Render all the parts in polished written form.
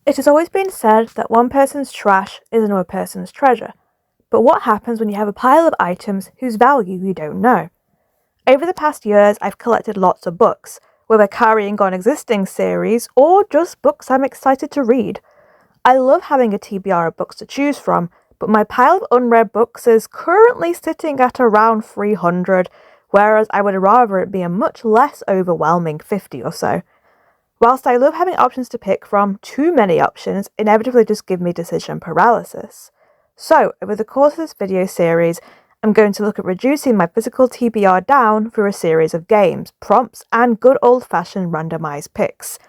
It has always been said that one person's trash is another person's treasure, but what happens when you have a pile of items whose value you don't know? Over the past years, I've collected lots of books, whether carrying on existing series or just books I'm excited to read. I love having a TBR of books to choose from, but my pile of unread books is currently sitting at around 300, whereas I would rather it be a much less overwhelming 50 or so. Whilst I love having options to pick from, too many options inevitably just give me decision paralysis. So, over the course of this video series, I'm going to look at reducing my physical TBR down through a series of games, prompts, and good old-fashioned randomised picks.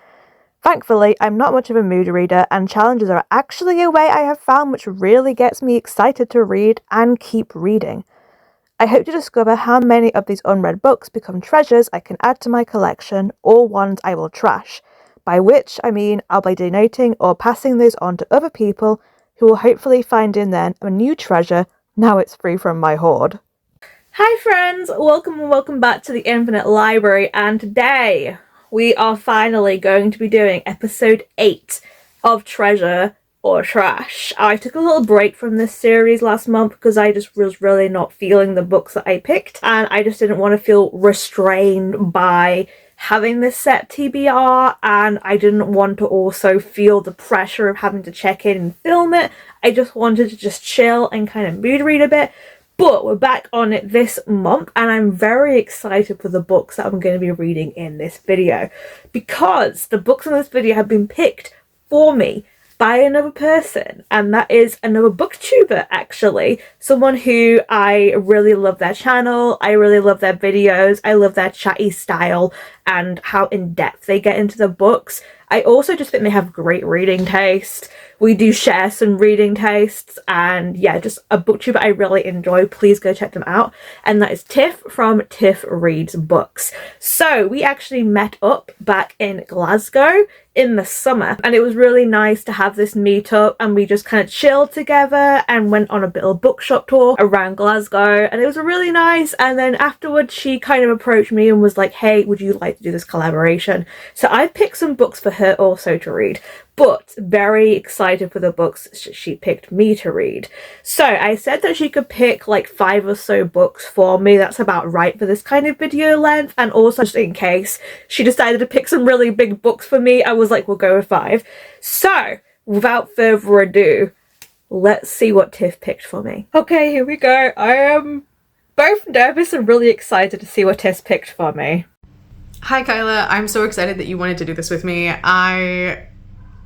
Thankfully, I'm not much of a mood reader, and challenges are actually a way I have found which really gets me excited to read and keep reading. I hope to discover how many of these unread books become treasures I can add to my collection, or ones I will trash, by which I mean I'll be donating or passing those on to other people who will hopefully find in them a new treasure now it's free from my hoard. Hi friends, welcome back to the Infinite Library, and today we are finally going to be doing episode 8 of Treasure or Trash. I took a little break from this series last month because I just was really not feeling the books that I picked, and I just didn't want to feel restrained by having this set TBR, and I didn't want to also feel the pressure of having to check in and film it. I just wanted to just chill and kind of mood read a bit. But we're back on it this month, and I'm very excited for the books that I'm going to be reading in this video, because the books in this video have been picked for me by another person, and that is another booktuber, actually. Someone who I really love their channel, I really love their videos, I love their chatty style and how in-depth they get into the books. I also just think they have great reading taste. We do share some reading tastes, and yeah, just a booktuber I really enjoy. Please go check them out. And that is Tiff from Tiff Reads Books. So we actually met up back in Glasgow in the summer, and it was really nice to have this meetup, and we just kind of chilled together and went on a little bookshop tour around Glasgow, and it was really nice. And then afterwards she kind of approached me and was like, hey, would you like to do this collaboration? So I picked some books for her also to read, but very excited for the books she picked me to read. So I said that she could pick like 5 or so books for me. That's about right for this kind of video length, and also just in case she decided to pick some really big books for me, I was like, we'll go with 5. So without further ado, let's see what Tiff picked for me. Okay, here we go. I am both nervous and really excited to see what Tiff picked for me. Hi Kyla, I'm so excited that you wanted to do this with me. I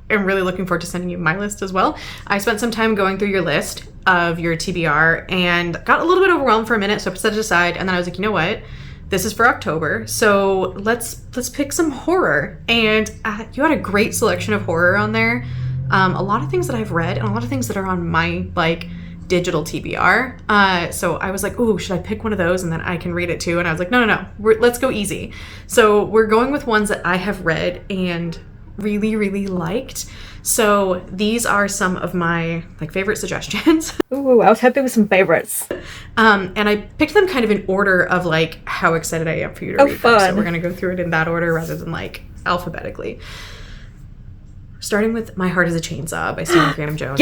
am really looking forward to sending you my list as well. I spent some time going through your list of your TBR and got a little bit overwhelmed for a minute, so I set it aside, and then I was like, you know what? This is for October, so let's pick some horror. And you had a great selection of horror on there. A lot of things that I've read and a lot of things that are on my like digital TBR. So I was like, ooh, should I pick one of those and then I can read it too? And I was like, no, let's go easy. So we're going with ones that I have read and really liked. So these are some of my like favorite suggestions. Ooh, I was hoping with some favorites. And I picked them kind of in order of like how excited I am for you to read them. So we're gonna go through it in that order rather than like alphabetically. Starting with My Heart is a Chainsaw by Stephen Graham Jones.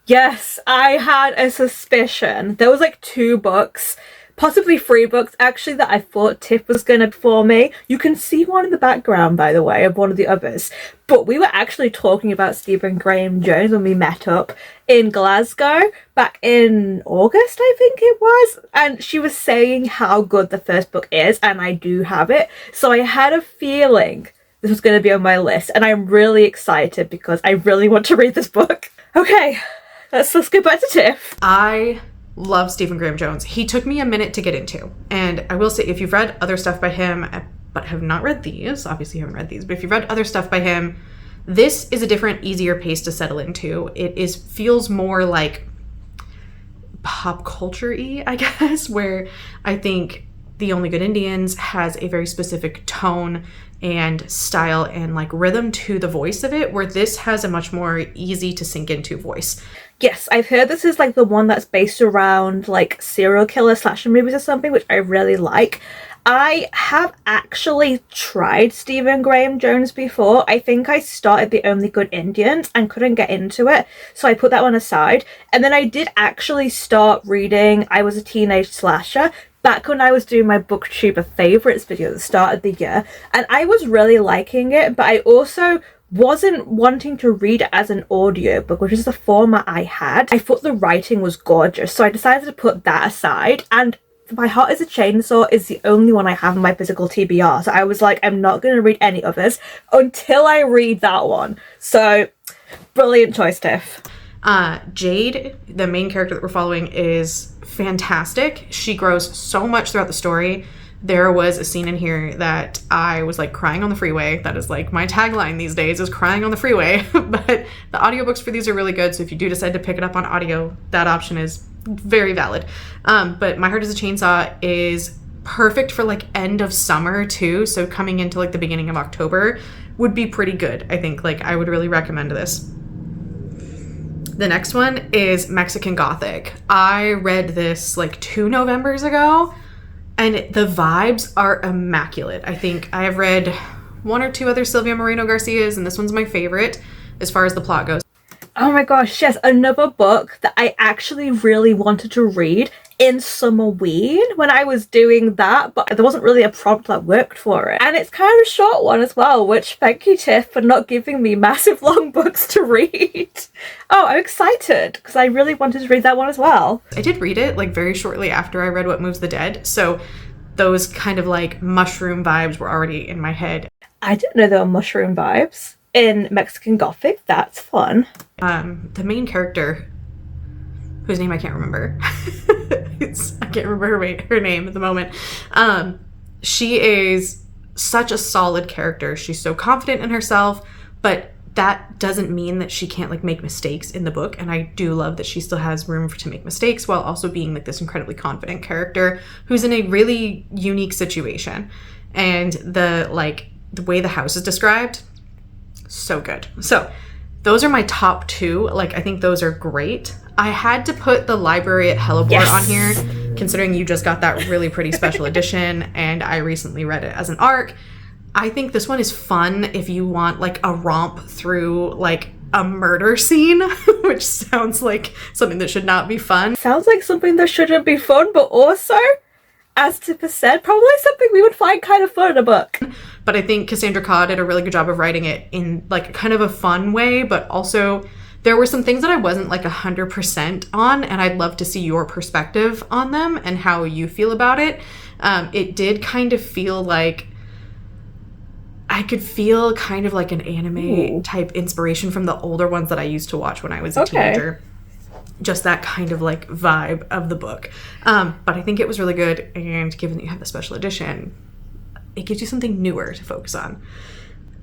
Yes, I had a suspicion. There was like 2 books, possibly 3 books actually, that I thought Tiff was gonna for me. You can see one in the background, by the way, of one of the others. But we were actually talking about Stephen Graham Jones when we met up in Glasgow back in August, I think it was. And she was saying how good the first book is, and I do have it. So I had a feeling this was going to be on my list, and I'm really excited because I really want to read this book. Okay, let's go back to Tiff. I love Stephen Graham Jones. He took me a minute to get into, and I will say, if you've read other stuff by him but have not read these, obviously you haven't read these, but if you've read other stuff by him, this is a different, easier pace to settle into. It feels more like pop culture-y, I guess, where I think The Only Good Indians has a very specific tone and style and like rhythm to the voice of it, where this has a much more easy to sink into voice. Yes, I've heard this is like the one that's based around like serial killer slasher movies or something, which I really like. I have actually tried Stephen Graham Jones before. I think I started The Only Good Indians and couldn't get into it, so I put that one aside. And then I did actually start reading I Was a Teenage Slasher back when I was doing my Booktuber favorites video at the start of the year, and I was really liking it, but I also wasn't wanting to read it as an audiobook, which is the format I had. I thought the writing was gorgeous, so I decided to put that aside, and My Heart is a Chainsaw is the only one I have in my physical TBR, so I was like, I'm not going to read any others until I read that one. So, brilliant choice, Tiff. Jade, the main character that we're following, is fantastic. She grows so much throughout the story. There was a scene in here that I was like crying on the freeway. That is like my tagline these days, is crying on the freeway. But the audiobooks for these are really good, so if you do decide to pick it up on audio, that option is very valid. But My Heart is a Chainsaw is perfect for like end of summer too, so coming into like the beginning of October would be pretty good. I think like I would really recommend this. The next one is Mexican Gothic. I read this like 2 Novembers ago, and the vibes are immaculate. I think I have read 1 or 2 other Silvia Moreno-Garcias, and this one's my favorite as far as the plot goes. Oh my gosh, yes, another book that I actually really wanted to read in Summerween when I was doing that, but there wasn't really a prompt that worked for it. And it's kind of a short one as well, which thank you, Tiff, for not giving me massive long books to read. Oh, I'm excited because I really wanted to read that one as well. I did read it like very shortly after I read What Moves the Dead, so those kind of like mushroom vibes were already in my head. I didn't know there were mushroom vibes in Mexican Gothic. That's fun. The main character, whose name I can't remember. I can't remember her name at the moment. She is such a solid character. She's so confident in herself, but that doesn't mean that she can't like make mistakes in the book. And I do love that she still has room to make mistakes while also being like this incredibly confident character who's in a really unique situation. And the way the house is described, so good. So those are my top 2. Like, I think those are great. I had to put The Library at Hellebore on here, considering you just got that really pretty special edition, and I recently read it as an ARC. I think this one is fun if you want, like, a romp through, like, a murder scene, which sounds like something that should not be fun. Sounds like something that shouldn't be fun, but also, as Tipper said, probably something we would find kind of fun in a book. But I think Cassandra Caw did a really good job of writing it in like kind of a fun way, but also there were some things that I wasn't like 100% on, and I'd love to see your perspective on them and how you feel about it. It did kind of feel like I could feel kind of like an anime type inspiration from the older ones that I used to watch when I was a teenager. Just that kind of like vibe of the book. But I think it was really good, and given that you have the special edition, it gives you something newer to focus on.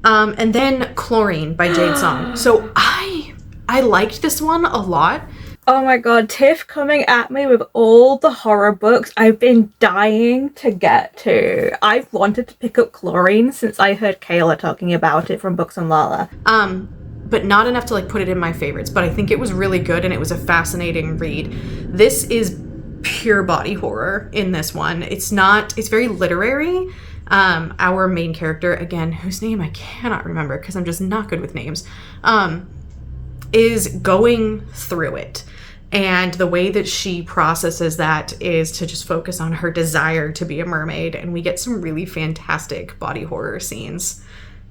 And then Chlorine by Jade Song. So I liked this one a lot. Oh my god, Tiff coming at me with all the horror books I've been dying to get to. I've wanted to pick up Chlorine since I heard Kayla talking about it from Books and Lala. But not enough to like put it in my favorites, but I think it was really good and it was a fascinating read. This is pure body horror in this one. It's very literary. Our main character, again, whose name I cannot remember because I'm just not good with names, is going through it. And the way that she processes that is to just focus on her desire to be a mermaid. And we get some really fantastic body horror scenes.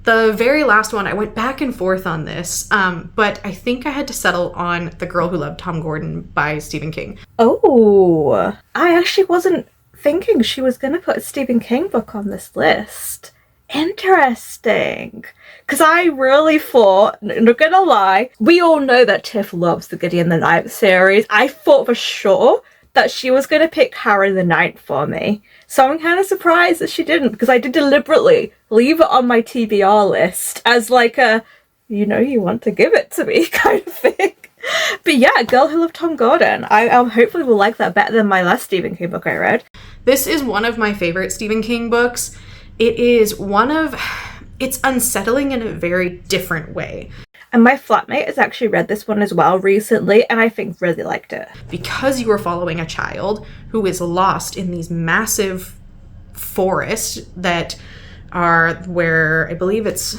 The very last one, I went back and forth on this, but I think I had to settle on The Girl Who Loved Tom Gordon by Stephen King. Oh, I actually wasn't thinking she was going to put a Stephen King book on this list. Interesting. Because I really thought, not gonna lie, we all know that Tiff loves the Gideon the Ninth series. I thought for sure that she was going to pick Harry the Ninth for me. So I'm kind of surprised that she didn't, because I did deliberately leave it on my TBR list as like a, you know, you want to give it to me kind of thing. But yeah, Girl Who Loved Tom Gordon. I hopefully will like that better than my last Stephen King book I read. This is one of my favorite Stephen King books. It's unsettling in a very different way. And my flatmate has actually read this one as well recently, and I think really liked it. Because you are following a child who is lost in these massive forest that are where I believe it's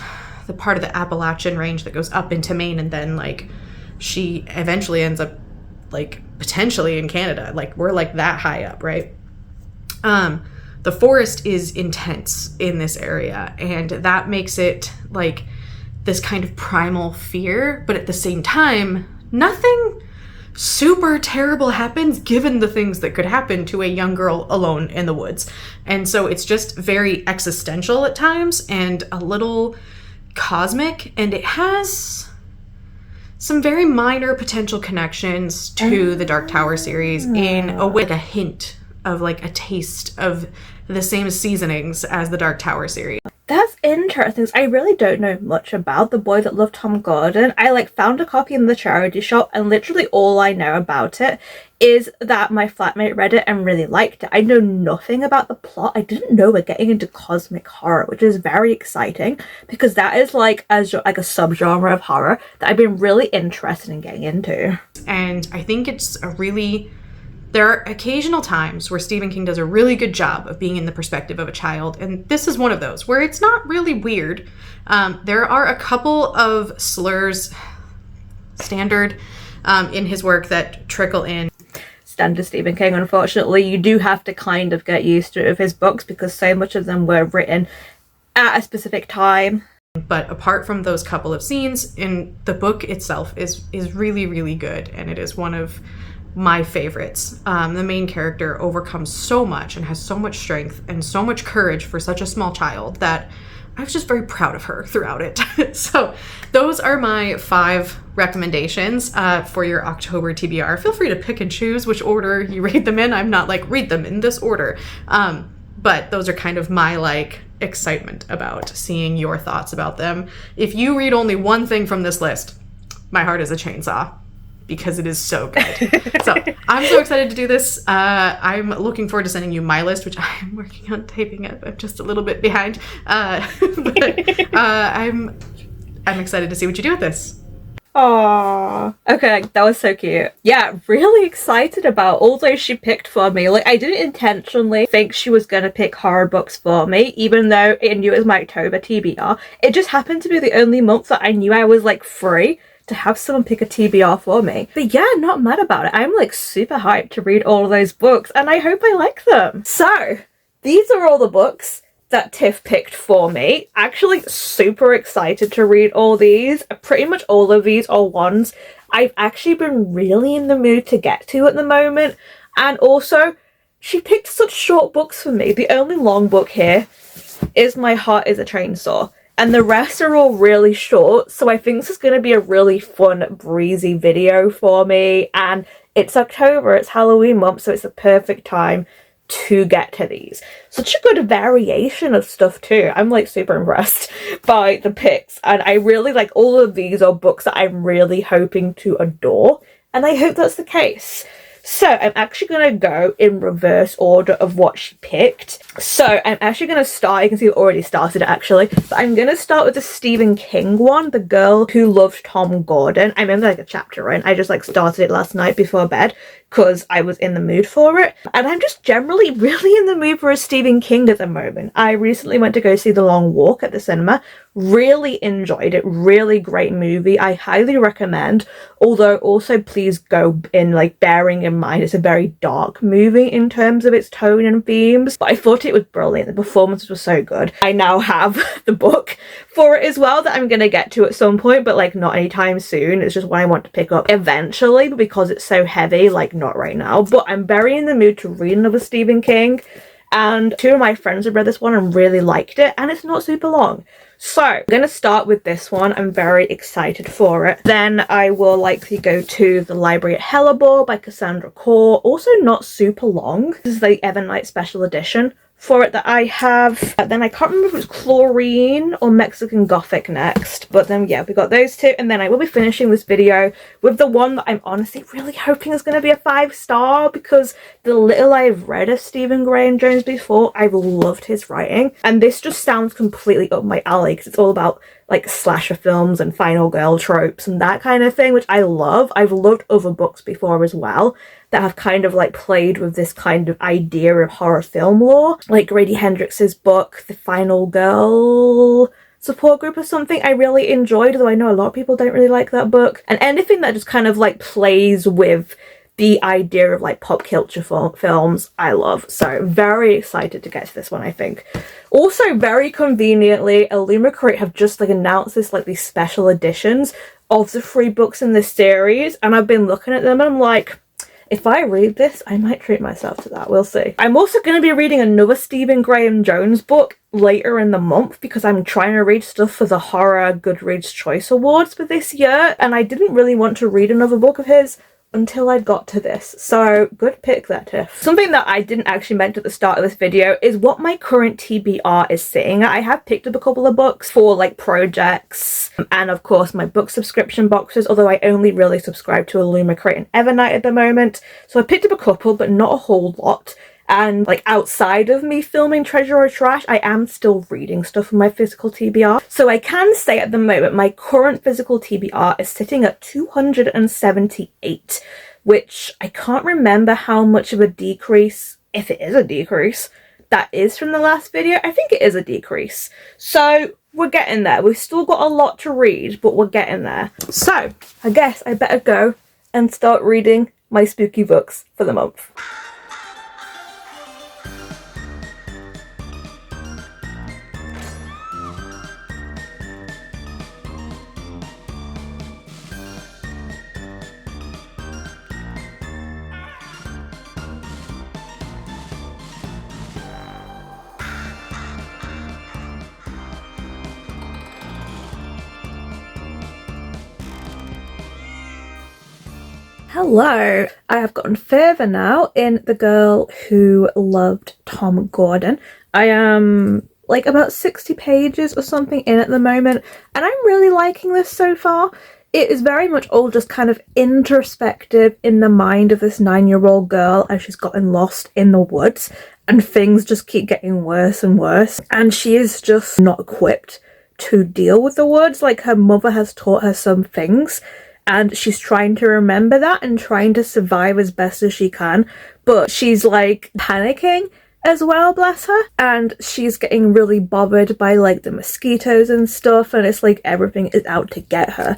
the part of the Appalachian range that goes up into Maine, and then like she eventually ends up like potentially in Canada. Like we're like that high up, right? The forest is intense in this area, and that makes it like this kind of primal fear, but at the same time, nothing super terrible happens given the things that could happen to a young girl alone in the woods. And so it's just very existential at times and a little cosmic, and it has some very minor potential connections to the Dark Tower series in a way, like a hint of like a taste of the same seasonings as the Dark Tower series. That's interesting. I really don't know much about The Boy That Loved Tom Gordon. I like found a copy in the charity shop, and literally all I know about it is that my flatmate read it and really liked it. I know nothing about the plot. I didn't know we're getting into cosmic horror, which is very exciting because that is like a subgenre of horror that I've been really interested in getting into. And I think it's there are occasional times where Stephen King does a really good job of being in the perspective of a child, and this is one of those where it's not really weird. There are a couple of slurs, standard, in his work that trickle in. Standard Stephen King, unfortunately. You do have to kind of get used to it with his books because so much of them were written at a specific time. But apart from those couple of scenes, in the book itself is really, really good, and it is one of my favorites. The main character overcomes so much and has so much strength and so much courage for such a small child that I was just very proud of her throughout it. So those are my 5 recommendations for your October TBR. Feel free to pick and choose which order you read them in. I'm not like, read them in this order. But those are kind of my like excitement about seeing your thoughts about them. If you read only one thing from this list, my heart is a chainsaw, because it is so good. So I'm so excited to do this. I'm looking forward to sending you my list, which I'm working on typing up. I'm just a little bit behind. But I'm excited to see what you do with this. Aww. Okay, that was so cute. Yeah, really excited about all those she picked for me. Like, I didn't intentionally think she was gonna pick horror books for me, even though I knew it was my October TBR. It just happened to be the only month that I knew I was, like, free to have someone pick a TBR for me. But yeah, not mad about it. I'm like super hyped to read all of those books, and I hope I like them. So, these are all the books that Tiff picked for me. Actually super excited to read all these. Pretty much all of these are ones I've actually been really in the mood to get to at the moment. And also, she picked such short books for me. The only long book here is My Heart is a Chainsaw, and the rest are all really short, so I think this is going to be a really fun, breezy video for me. And it's October, it's Halloween month, so it's the perfect time to get to these. Such a good variation of stuff too. I'm like super impressed by the picks, and I really like all of these are books that I'm really hoping to adore, and I hope that's the case. So I'm actually going to go in reverse order of what she picked. So I'm actually going to start, you can see I've already started it actually, but I'm going to start with the Stephen King one, The Girl Who Loved Tom Gordon. I remember like a chapter in, I just like started it last night before bed because I was in the mood for it. And I'm just generally really in the mood for a Stephen King at the moment. I recently went to go see The Long Walk at the cinema. Really enjoyed it. Really great movie. I highly recommend. Although also please go in like bearing in mind it's a very dark movie in terms of its tone and themes. But I thought it was brilliant. The performances were so good. I now have the book for it as well that I'm going to get to at some point, but like not anytime soon. It's just one I want to pick up eventually, but because it's so heavy, like not right now. But I'm very in the mood to read another Stephen King. And 2 of my friends have read this one and really liked it, and it's not super long. So I'm going to start with this one. I'm very excited for it. Then I will likely go to The Library at Hellebore by Cassandra Core. Also not super long. This is the Evernight special edition for it that I have. Then I can't remember if it was Chlorine or Mexican Gothic next. But then yeah, we got those 2. And then I will be finishing this video with the one that I'm honestly really hoping is going to be a 5-star, because the little I've read of Stephen Graham Jones before, I've loved his writing. And this just sounds completely up my alley because it's all about like slasher films and final girl tropes and that kind of thing, which I love. I've loved other books before as well that have kind of like played with this kind of idea of horror film lore, like Grady Hendrix's book The Final Girl Support Group or something I really enjoyed, though I know a lot of people don't really like that book. And anything that just kind of like plays with the idea of like pop culture films, I love. So very excited to get to this one, I think. Also, very conveniently, Illumicrate have just like announced this like these special editions of the 3 books in this series, and I've been looking at them and I'm like, if I read this, I might treat myself to that. We'll see. I'm also going to be reading another Stephen Graham Jones book later in the month because I'm trying to read stuff for the Horror Goodreads Choice Awards for this year, and I didn't really want to read another book of his until I got to this. So good pick there, Tiff. Something that I didn't actually mention at the start of this video is what my current TBR is sitting at. I have picked up a couple of books for like projects and of course my book subscription boxes, although I only really subscribe to Illumicrate and Evernight at the moment. So I picked up a couple but not a whole lot. And like outside of me filming Treasure or Trash, I am still reading stuff on my physical TBR. So I can say at the moment my current physical TBR is sitting at 278, which I can't remember how much of a decrease, if it is a decrease, that is from the last video. I think it is a decrease. So we're getting there. We've still got a lot to read, but we're getting there. So I guess I better go and start reading my spooky books for the month. Hello! I have gotten further now in The Girl Who Loved Tom Gordon. I am like about 60 pages or something in at the moment, and I'm really liking this so far. It is very much all just kind of introspective in the mind of this 9-year-old girl as she's gotten lost in the woods, and things just keep getting worse and worse, and she is just not equipped to deal with the woods. Like, her mother has taught her some things, and she's trying to remember that and trying to survive as best as she can, but she's like panicking as well, bless her, and she's getting really bothered by like the mosquitoes and stuff, and it's like everything is out to get her,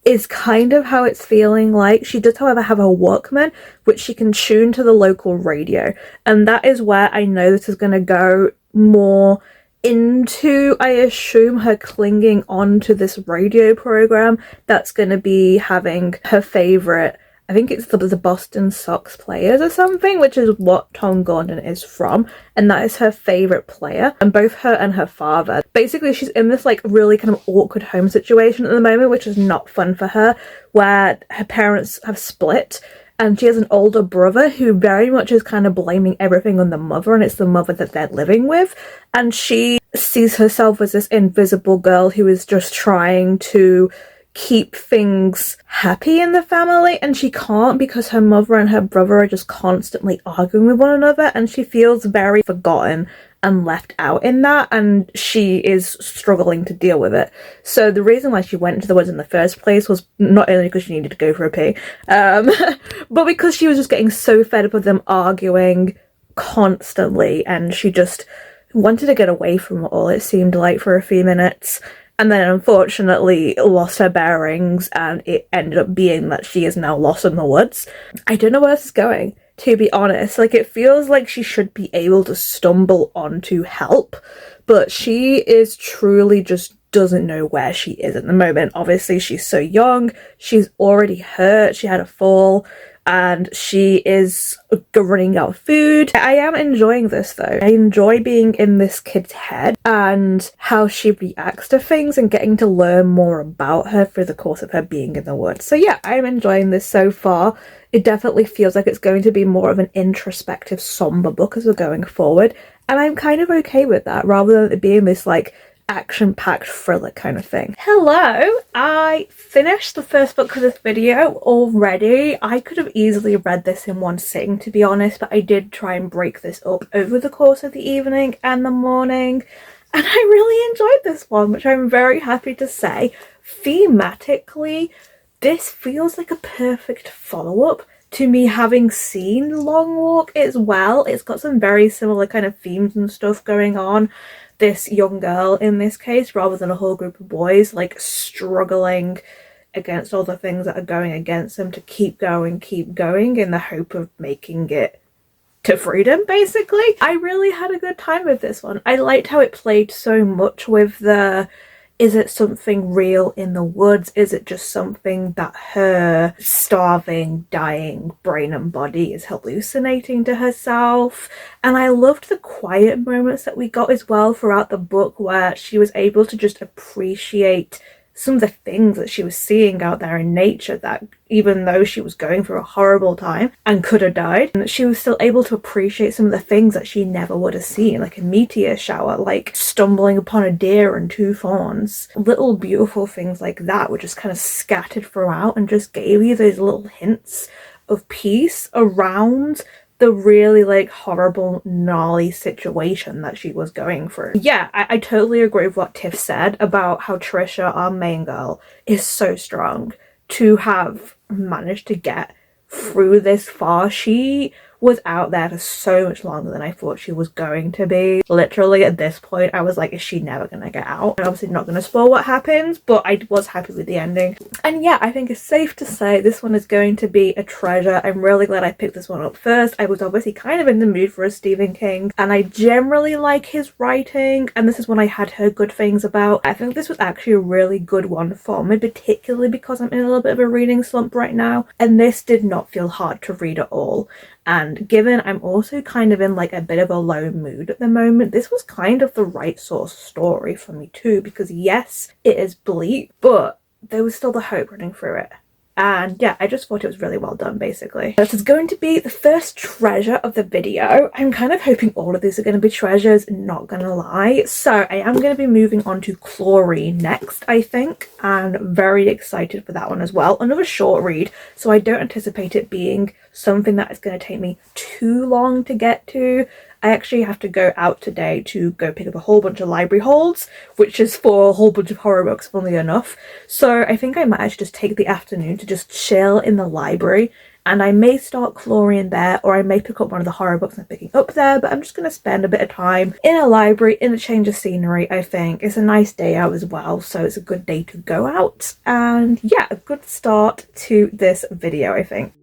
is kind of how it's feeling like. She does, however, have a Walkman which she can tune to the local radio, and that is where I know this is going to go more into, I assume, her clinging on to this radio program that's going to be having her favourite, I think it's the Boston Sox Players or something, which is what Tom Gordon is from, and that is her favourite player, and both her and her father. Basically, she's in this like really kind of awkward home situation at the moment, which is not fun for her, where her parents have split, and she has an older brother who very much is kind of blaming everything on the mother, and it's the mother that they're living with. And she sees herself as this invisible girl who is just trying to keep things happy in the family, and she can't because her mother and her brother are just constantly arguing with one another, and she feels very forgotten and left out in that, and she is struggling to deal with it. So the reason why she went into the woods in the first place was not only because she needed to go for a pee, but because she was just getting so fed up with them arguing constantly, and she just wanted to get away from it all, it seemed like, for a few minutes, and then unfortunately lost her bearings, and it ended up being that she is now lost in the woods. I don't know where this is going, to be honest. Like, it feels like she should be able to stumble onto help, but she is truly just doesn't know where she is at the moment. Obviously, she's so young, she's already hurt, she had a fall, and she is running out of food. I am enjoying this though. I enjoy being in this kid's head and how she reacts to things and getting to learn more about her through the course of her being in the woods. So yeah, I'm enjoying this so far. It definitely feels like it's going to be more of an introspective, somber book as we're going forward, and I'm kind of okay with that, rather than it being this like action-packed thriller kind of thing. Hello! I finished the first book of this video already. I could have easily read this in one sitting, to be honest, but I did try and break this up over the course of the evening and the morning, And I really enjoyed this one, which I'm very happy to say. Thematically, this feels like a perfect follow-up to me having seen Long Walk as well. It's got some very similar kind of themes and stuff going on. This young girl, in this case, rather than a whole group of boys, like struggling against all the things that are going against them to keep going in the hope of making it to freedom, basically. I really had a good time with this one. I liked how it played so much with the, is it something real in the woods? Is it just something that her starving, dying brain and body is hallucinating to herself? And I loved the quiet moments that we got as well throughout the book, where she was able to just appreciate some of the things that she was seeing out there in nature, that even though she was going through a horrible time and could have died, she was still able to appreciate some of the things that she never would have seen, like a meteor shower, like stumbling upon a deer and two fawns. Little beautiful things like that were just kind of scattered throughout and just gave you those little hints of peace around the really like horrible, gnarly situation that she was going through. Yeah, I totally agree with what Tiff said about how Trisha, our main girl, is so strong to have managed to get through this far. She was out there for so much longer than I thought she was going to be. Literally at this point I was like, is she never gonna get out? I'm obviously not gonna spoil what happens, but I was happy with the ending. And yeah, I think it's safe to say this one is going to be a treasure. I'm really glad I picked this one up first. I was obviously kind of in the mood for a Stephen King, and I generally like his writing, and this is one I had heard good things about. I think this was actually a really good one for me, particularly because I'm in a little bit of a reading slump right now, and this did not feel hard to read at all. And given I'm also kind of in like a bit of a low mood at the moment, this was kind of the right sort of story for me too, because yes, it is bleak, but there was still the hope running through it. And yeah, I just thought it was really well done, basically. This is going to be the first treasure of the video. I'm kind of hoping all of these are going to be treasures, not gonna lie. So I am going to be moving on to Chlorine next, I think, and very excited for that one as well. Another short read, so I don't anticipate it being something that is going to take me too long to get to. I actually have to go out today to go pick up a whole bunch of library holds, which is for a whole bunch of horror books, funnily enough. So I think I might actually just take the afternoon to just chill in the library, and I may start Chlorine there, or I may pick up one of the horror books I'm picking up there, but I'm just going to spend a bit of time in a library, in a change of scenery. I think it's a nice day out as well, so it's a good day to go out, and yeah, a good start to this video, I think.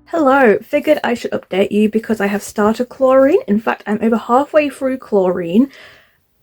Hello, figured I should update you because I have started Chlorine. In fact, I'm over halfway through Chlorine.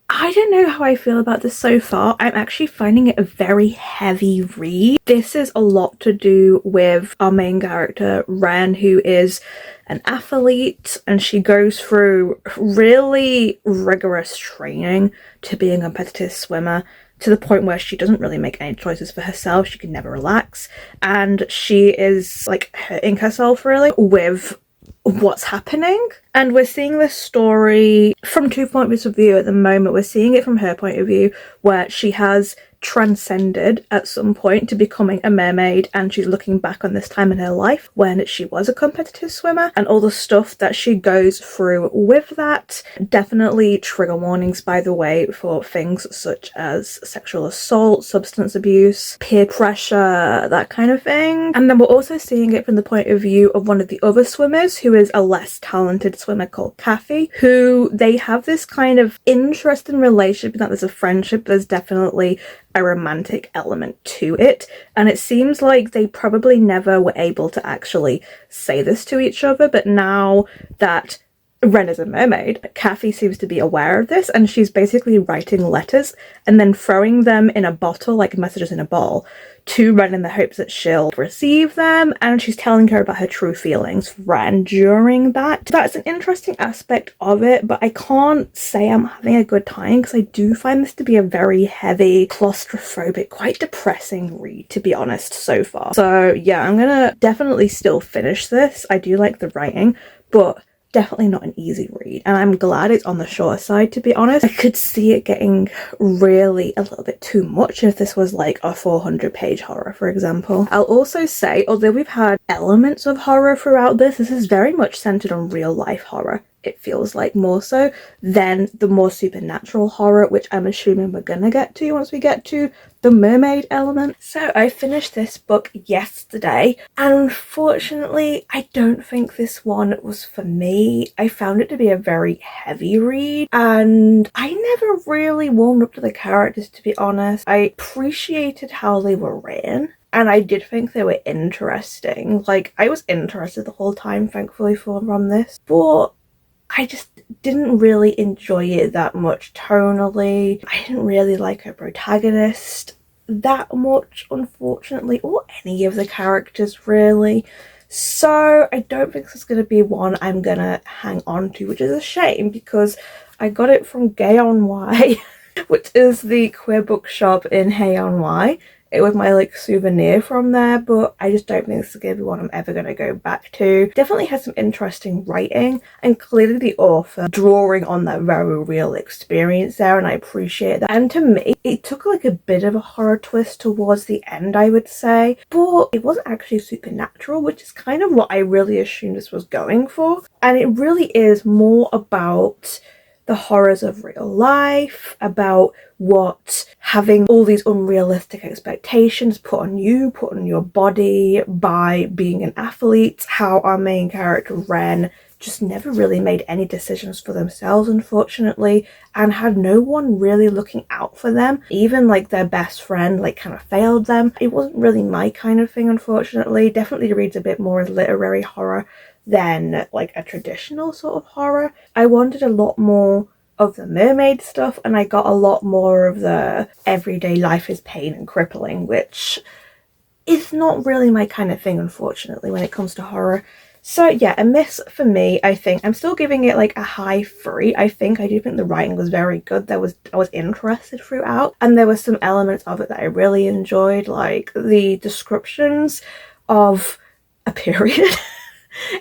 I don't know how I feel about this so far. I'm actually finding it a very heavy read. This is a lot to do with our main character, Ren, who is an athlete, and she goes through really rigorous training to be a competitive swimmer, to the point where she doesn't really make any choices for herself. She can never relax, and she is like hurting herself really with what's happening. And we're seeing this story from two points of view at the moment. We're seeing it from her point of view, where she has transcended at some point to becoming a mermaid, and she's looking back on this time in her life when she was a competitive swimmer and all the stuff that she goes through with that. Definitely trigger warnings, by the way, for things such as sexual assault, substance abuse, peer pressure, that kind of thing. And then we're also seeing it from the point of view of one of the other swimmers, who is a less talented swimmer called Kathy, who they have this kind of interesting relationship, that there's a friendship, there's definitely a romantic element to it, and it seems like they probably never were able to actually say this to each other, but now that Ren is a mermaid. Kathy seems to be aware of this, and she's basically writing letters and then throwing them in a bottle, like messages in a bowl, to Ren in the hopes that she'll receive them, and she's telling her about her true feelings for Ren during that. That's an interesting aspect of it, but I can't say I'm having a good time because I do find this to be a very heavy, claustrophobic, quite depressing read, to be honest, so far. So yeah, I'm gonna definitely still finish this. I do like the writing, but definitely not an easy read, and I'm glad it's on the short side, to be honest. I could see it getting really a little bit too much if this was like a 400-page horror, for example. I'll also say, although we've had elements of horror throughout this is very much centered on real life horror. It feels like more so than the more supernatural horror, which I'm assuming we're gonna get to once we get to the mermaid element. So I finished this book yesterday, and unfortunately I don't think this one was for me. I found it to be a very heavy read, and I never really warmed up to the characters, to be honest. I appreciated how they were written, and I did think they were interesting. Like, I was interested the whole time, thankfully, from this, but I just didn't really enjoy it that much tonally. I didn't really like her protagonist that much, unfortunately, or any of the characters really. So I don't think this is going to be one I'm going to hang on to, which is a shame because I got it from Gay on Y, which is the queer bookshop in Hay on Y. It was my like souvenir from there, but I just don't think this is going to be one I'm ever going to go back to. Definitely has some interesting writing, and clearly the author drawing on that very real experience there, and I appreciate that. And to me, it took like a bit of a horror twist towards the end, I would say, but it wasn't actually supernatural, which is kind of what I really assumed this was going for. And it really is more about the horrors of real life, about what having all these unrealistic expectations put on you, put on your body by being an athlete, how our main character Ren just never really made any decisions for themselves, unfortunately, and had no one really looking out for them. Even like their best friend like kind of failed them. It wasn't really my kind of thing, unfortunately. Definitely reads a bit more as literary horror than like a traditional sort of horror. I wanted a lot more of the mermaid stuff, and I got a lot more of the everyday life is pain and crippling, which is not really my kind of thing, unfortunately, when it comes to horror. So yeah, a miss for me. I think I'm still giving it like a high 3. I do think the writing was very good. I was interested throughout, and there were some elements of it that I really enjoyed, like the descriptions of a period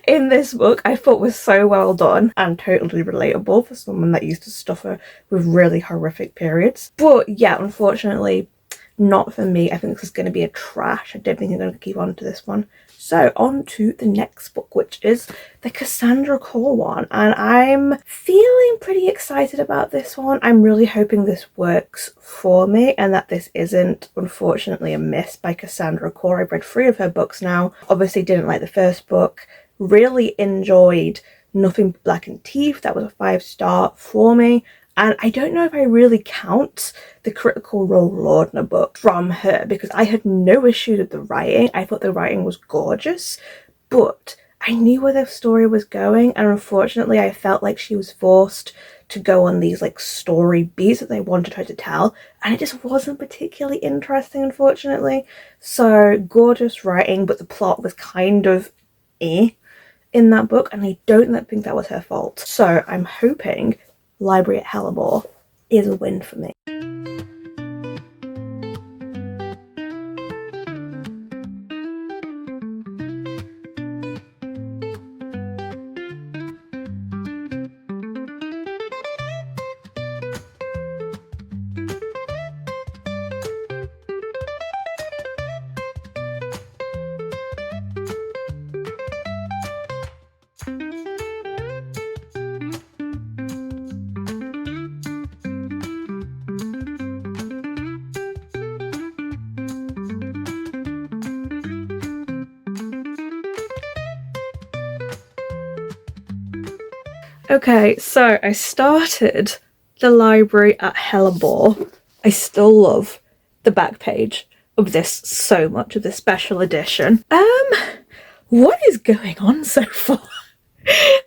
in this book I thought was so well done and totally relatable for someone that used to suffer with really horrific periods. But yeah, unfortunately not for me. I think this is going to be a trash. I don't think I'm going to keep on to this one. So on to the next book, which is the Cassandra Core one, and I'm feeling pretty excited about this one. I'm really hoping this works for me and that this isn't unfortunately a miss by Cassandra Core. I've read 3 of her books now. Obviously didn't like the first book. Really enjoyed Nothing But Black and Teeth. That was a 5-star for me. And I don't know if I really count the Critical Role Laudner book from her, because I had no issue with the writing. I thought the writing was gorgeous, but I knew where the story was going, and unfortunately I felt like she was forced to go on these like story beats that they wanted her to tell, and it just wasn't particularly interesting, unfortunately. So gorgeous writing, but the plot was kind of in that book, and I don't think that was her fault. So I'm hoping Library at Hellebore is a win for me. Okay, so I started the Library at Hellebore. I still love the back page of this so much, of this special edition. What is going on so far?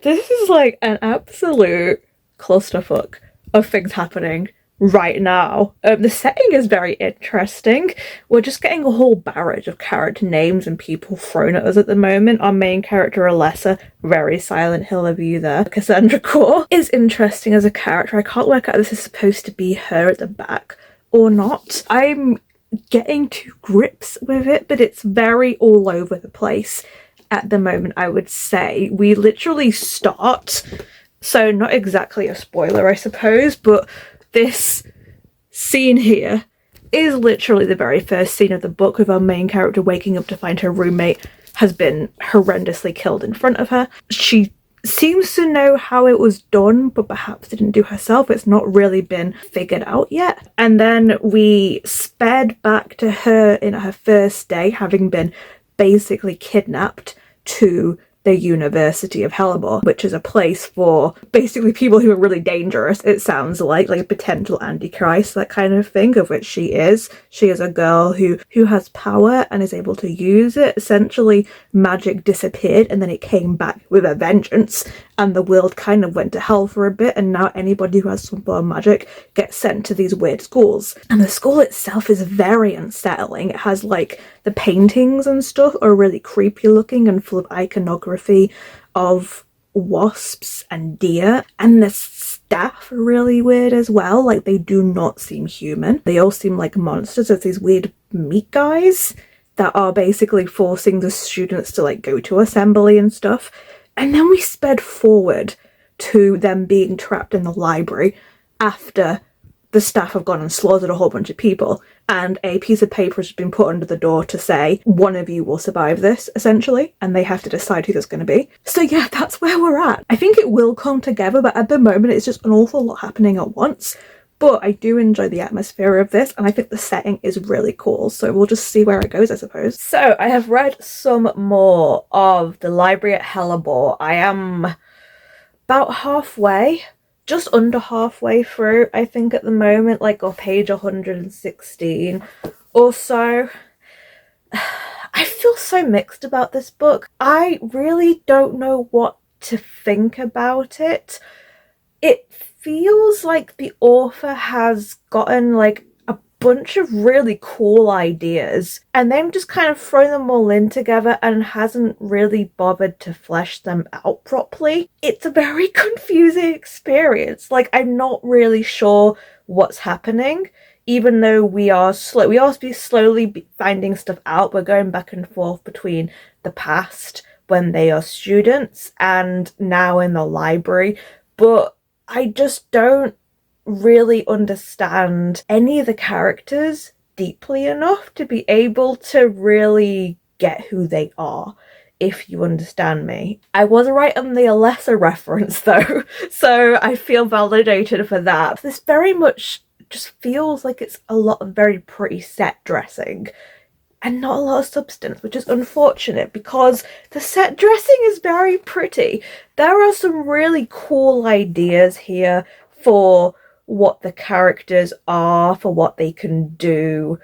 This is like an absolute clusterfuck of things happening right now. The setting is very interesting. We're just getting a whole barrage of character names and people thrown at us at the moment. Our main character, Alessa, very Silent Hill of you there. Cassandra Core is interesting as a character. I can't work out if this is supposed to be her at the back or not. I'm getting to grips with it, but it's very all over the place at the moment, I would say. We literally start, so not exactly a spoiler, I suppose, but this scene here is literally the very first scene of the book, with our main character waking up to find her roommate has been horrendously killed in front of her. She seems to know how it was done, but perhaps didn't do herself. It's not really been figured out yet. And then we sped back to her in her first day, having been basically kidnapped to the University of Hellebore, which is a place for basically people who are really dangerous. It sounds like a potential antichrist, that kind of thing, of which she is. She is a girl who has power and is able to use it. Essentially, magic disappeared and then it came back with a vengeance, and the world kind of went to hell for a bit, and now anybody who has some form of magic gets sent to these weird schools. And the school itself is very unsettling. It has like the paintings and stuff are really creepy looking and full of iconography of wasps and deer, and the staff are really weird as well. Like, they do not seem human. They all seem like monsters of these weird meat guys that are basically forcing the students to like go to assembly and stuff. And then we sped forward to them being trapped in the library after the staff have gone and slaughtered a whole bunch of people, and a piece of paper has been put under the door to say, one of you will survive this, essentially, and they have to decide who that's going to be. So yeah, that's where we're at. I think it will come together, but at the moment it's just an awful lot happening at once. But I do enjoy the atmosphere of this, and I think the setting is really cool, so we'll just see where it goes, I suppose. So I have read some more of The Library at Hellebore. I am about halfway, just under halfway through, I think, at the moment, like on page 116 or so. I feel so mixed about this book. I really don't know what to think about it. It feels like the author has gotten like a bunch of really cool ideas and then just kind of thrown them all in together and hasn't really bothered to flesh them out properly. It's a very confusing experience. Like, I'm not really sure what's happening, even though we are slowly finding stuff out. We're going back and forth between the past when they are students and now in the library, but I just don't really understand any of the characters deeply enough to be able to really get who they are, if you understand me. I was right on the Alessa reference though, so I feel validated for that. This very much just feels like it's a lot of very pretty set dressing and not a lot of substance, which is unfortunate because the set dressing is very pretty. There are some really cool ideas here for what the characters are, for what they can do,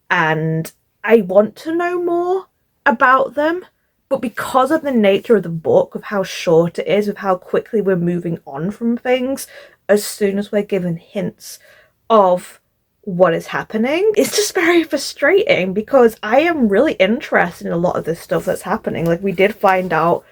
and I want to know more about them. But because of the nature of the book, of how short it is, of how quickly we're moving on from things, as soon as we're given hints of what is happening, it's just very frustrating because I am really interested in a lot of this stuff that's happening. Like, we did find out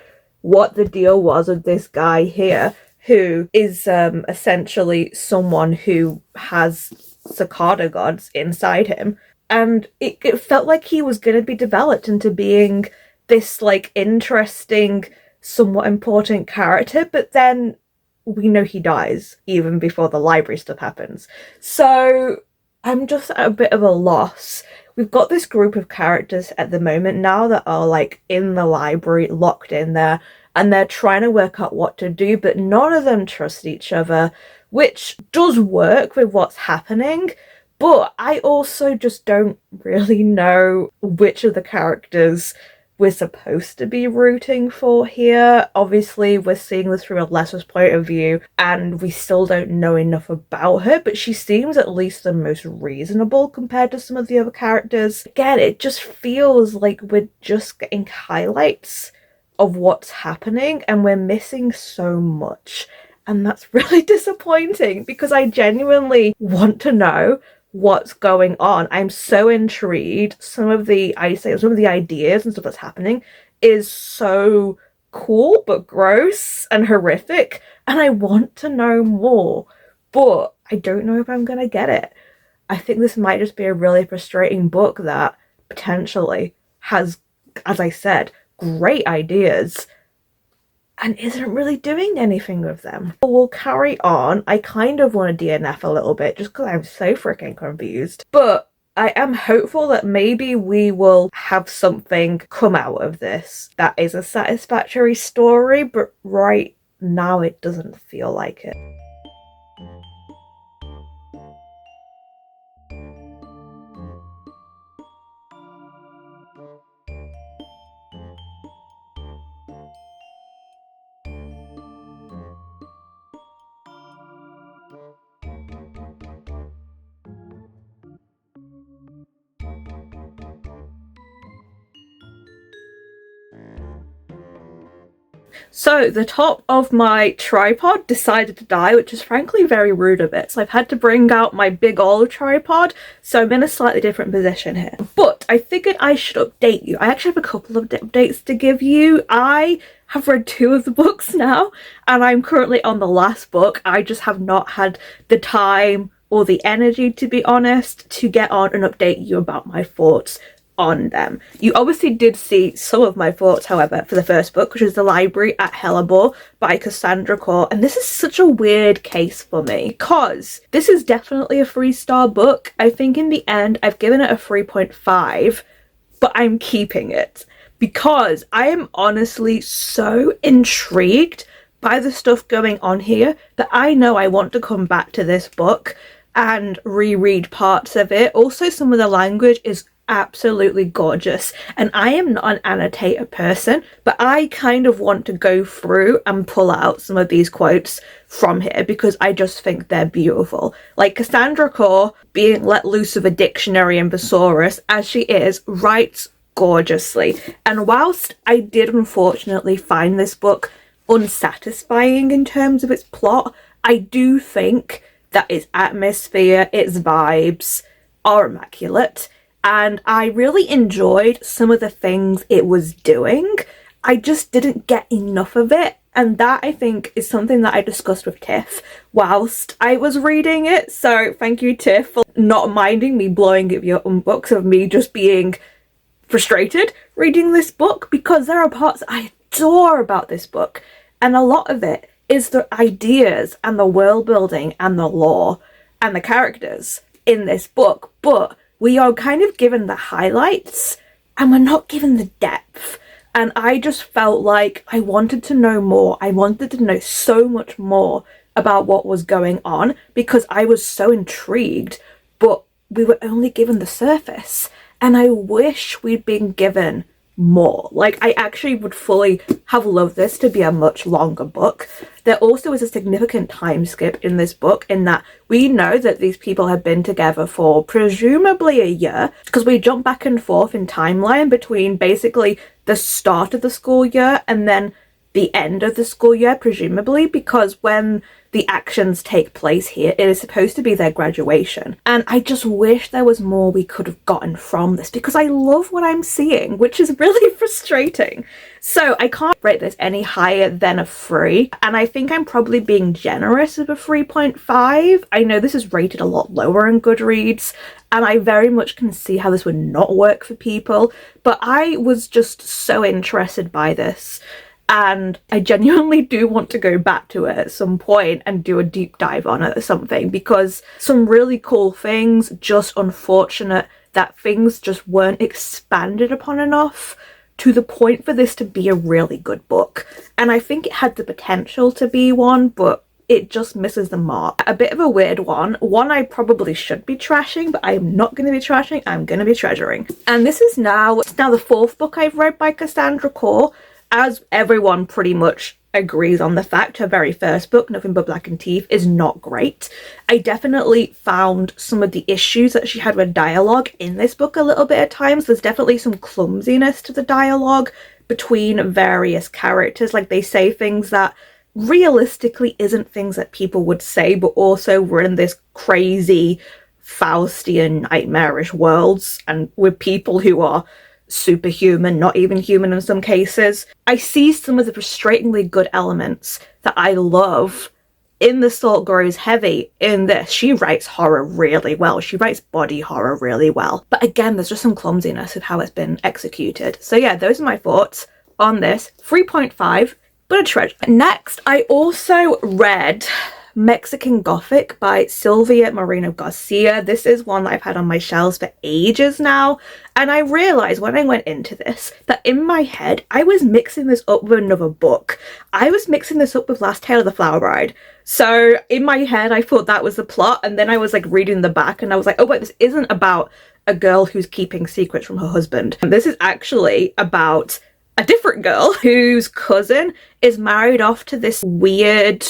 what the deal was with this guy here who is essentially someone who has cicada gods inside him, and it felt like he was going to be developed into being this like interesting, somewhat important character, but then we know he dies even before the library stuff happens. So I'm just at a bit of a loss. We've got this group of characters at the moment now that are like in the library, locked in there, and they're trying to work out what to do, but none of them trust each other, which does work with what's happening. But I also just don't really know which of the characters we're supposed to be rooting for here. Obviously, we're seeing this from Alessa's point of view, and we still don't know enough about her, but she seems at least the most reasonable compared to some of the other characters. Again, it just feels like we're just getting highlights of what's happening, and we're missing so much. And that's really disappointing because I genuinely want to know what's going on. I'm so intrigued. Some of the ideas and stuff that's happening is so cool but gross and horrific, and I want to know more, but I don't know if I'm gonna get it. I think this might just be a really frustrating book that potentially has, as I said, great ideas and isn't really doing anything with them. We'll carry on. I kind of want to DNF a little bit just because I'm so freaking confused. But I am hopeful that maybe we will have something come out of this that is a satisfactory story, but right now it doesn't feel like it. So the top of my tripod decided to die, which is frankly very rude of it. So I've had to bring out my big old tripod. So I'm in a slightly different position here. But I figured I should update you. I actually have a couple of updates to give you. I have read 2 of the books now, and I'm currently on the last book. I just have not had the time or the energy, to be honest, to get on and update you about my thoughts on them. You obviously did see some of my thoughts, however, for the first book, which is The Library at Hellebore by Cassandra Core, and this is such a weird case for me because this is definitely a 3-star book. I think in the end I've given it a 3.5, but I'm keeping it because I am honestly so intrigued by the stuff going on here that I know I want to come back to this book and reread parts of it. Also, some of the language is absolutely gorgeous, and I am not an annotator person, but I kind of want to go through and pull out some of these quotes from here because I just think they're beautiful. Like Cassandra Core, being let loose of a dictionary and thesaurus as she is, writes gorgeously. And whilst I did unfortunately find this book unsatisfying in terms of its plot, I do think that its atmosphere, its vibes are immaculate. And I really enjoyed some of the things it was doing. I just didn't get enough of it. And that, I think, is something that I discussed with Tiff whilst I was reading it. So thank you, Tiff, for not minding me blowing up your books of me just being frustrated reading this book, because there are parts I adore about this book. And a lot of it is the ideas and the world building and the lore and the characters in this book. But we are kind of given the highlights and we're not given the depth. And I just felt like I wanted to know more. I wanted to know so much more about what was going on because I was so intrigued, but we were only given the surface. And I wish we'd been given more. Like, I actually would fully have loved this to be a much longer book. There also is a significant time skip in this book in that we know that these people have been together for presumably a year, because we jump back and forth in timeline between basically the start of the school year and then the end of the school year, presumably, because when the actions take place here, it is supposed to be their graduation. And I just wish there was more we could have gotten from this because I love what I'm seeing, which is really frustrating. So I can't rate this any higher than a 3, and I think I'm probably being generous with a 3.5. I know this is rated a lot lower in Goodreads, and I very much can see how this would not work for people, but I was just so interested by this. And I genuinely do want to go back to it at some point and do a deep dive on it or something, because some really cool things, just unfortunate that things just weren't expanded upon enough to the point for this to be a really good book. And I think it had the potential to be one, but it just misses the mark. A bit of a weird one I probably should be trashing, but I'm not going to be trashing, I'm going to be treasuring. And this is now the 4th book I've read by Cassandra Core. As everyone pretty much agrees on the fact, her very first book, Nothing But Black and Teeth, is not great. I definitely found some of the issues that she had with dialogue in this book a little bit at times. There's definitely some clumsiness to the dialogue between various characters. Like, they say things that realistically isn't things that people would say, but also we're in this crazy Faustian nightmarish worlds and with people who are superhuman, not even human in some cases. I see some of the frustratingly good elements that I love in The Salt Grows Heavy in this. She writes horror really well. She writes body horror really well. But again, there's just some clumsiness with how it's been executed. So yeah, those are my thoughts on this. 3.5, but a treasure. Next, I also read Mexican Gothic by Silvia Moreno-Garcia. This is one that I've had on my shelves for ages now, and I realised when I went into this that in my head I was mixing this up with another book. I was mixing this up with Last Tale of the Flower Bride. So in my head I thought that was the plot, and then I was like reading the back and I was like, oh wait, this isn't about a girl who's keeping secrets from her husband. And this is actually about a different girl whose cousin is married off to this weird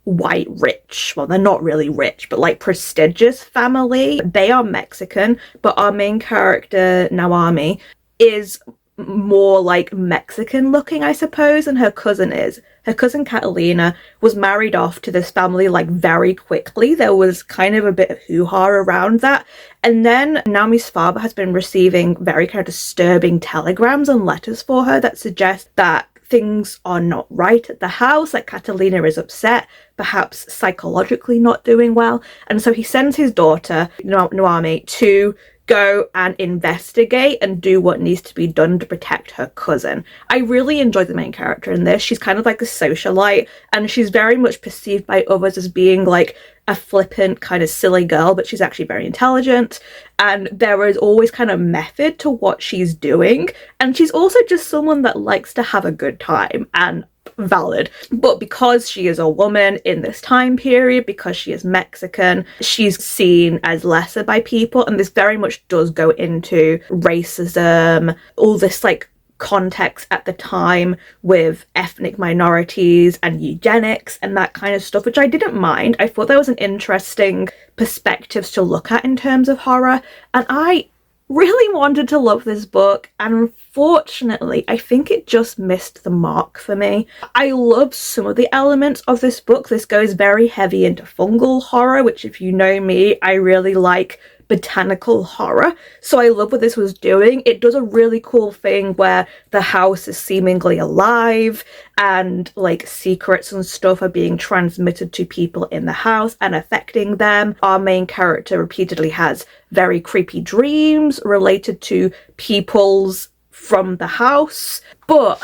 white rich, well, they're not really rich, but like prestigious family. They are Mexican, but our main character Naomi is more like Mexican looking, I suppose, and her cousin is. Her cousin Catalina was married off to this family like very quickly. There was kind of a bit of hoo-ha around that. And then Naomi's father has been receiving very kind of disturbing telegrams and letters for her that suggest that things are not right at the house, like Catalina is upset, perhaps psychologically not doing well. And so he sends his daughter, Naomi, to go and investigate and do what needs to be done to protect her cousin. I really enjoy the main character in this. She's kind of like a socialite, and she's very much perceived by others as being like a flippant kind of silly girl, but she's actually very intelligent, and there is always kind of method to what she's doing, and she's also just someone that likes to have a good time, and valid. But because she is a woman in this time period, because she is Mexican, she's seen as lesser by people, and this very much does go into racism, all this like context at the time with ethnic minorities and eugenics and that kind of stuff, which I didn't mind. I thought there was an interesting perspectives to look at in terms of horror, and I really wanted to love this book, and unfortunately I think it just missed the mark for me. I love some of the elements of this book. This goes very heavy into fungal horror, which if you know me, I really like botanical horror, so I love what this was doing. It does a really cool thing where the house is seemingly alive and like secrets and stuff are being transmitted to people in the house and affecting them. Our main character repeatedly has very creepy dreams related to peoples from the house, but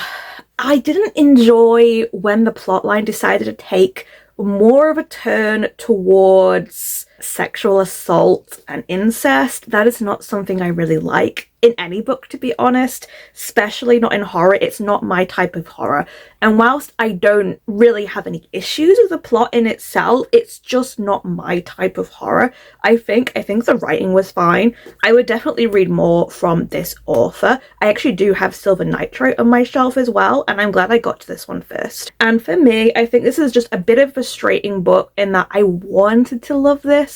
I didn't enjoy when the plotline decided to take more of a turn towards sexual assault and incest. That is not something I really like in any book, to be honest, especially not in horror. It's not my type of horror. And whilst I don't really have any issues with the plot in itself, it's just not my type of horror. I think the writing was fine. I would definitely read more from this author. I actually do have Silver Nitrate on my shelf as well, and I'm glad I got to this one first. And for me, I think this is just a bit of a frustrating book in that I wanted to love this,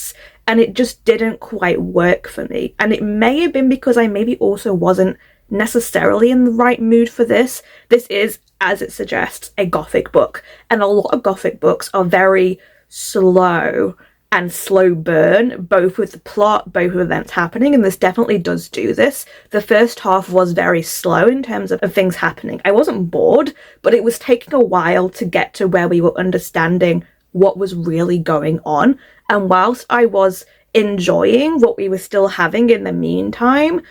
and it just didn't quite work for me. And it may have been because I maybe also wasn't necessarily in the right mood for this. This is, as it suggests, a Gothic book. And a lot of Gothic books are very slow and slow burn, both with the plot, both with events happening, and this definitely does do this. The first half was very slow in terms of things happening. I wasn't bored, but it was taking a while to get to where we were understanding what was really going on. And whilst I was enjoying what we were still having in the meantime,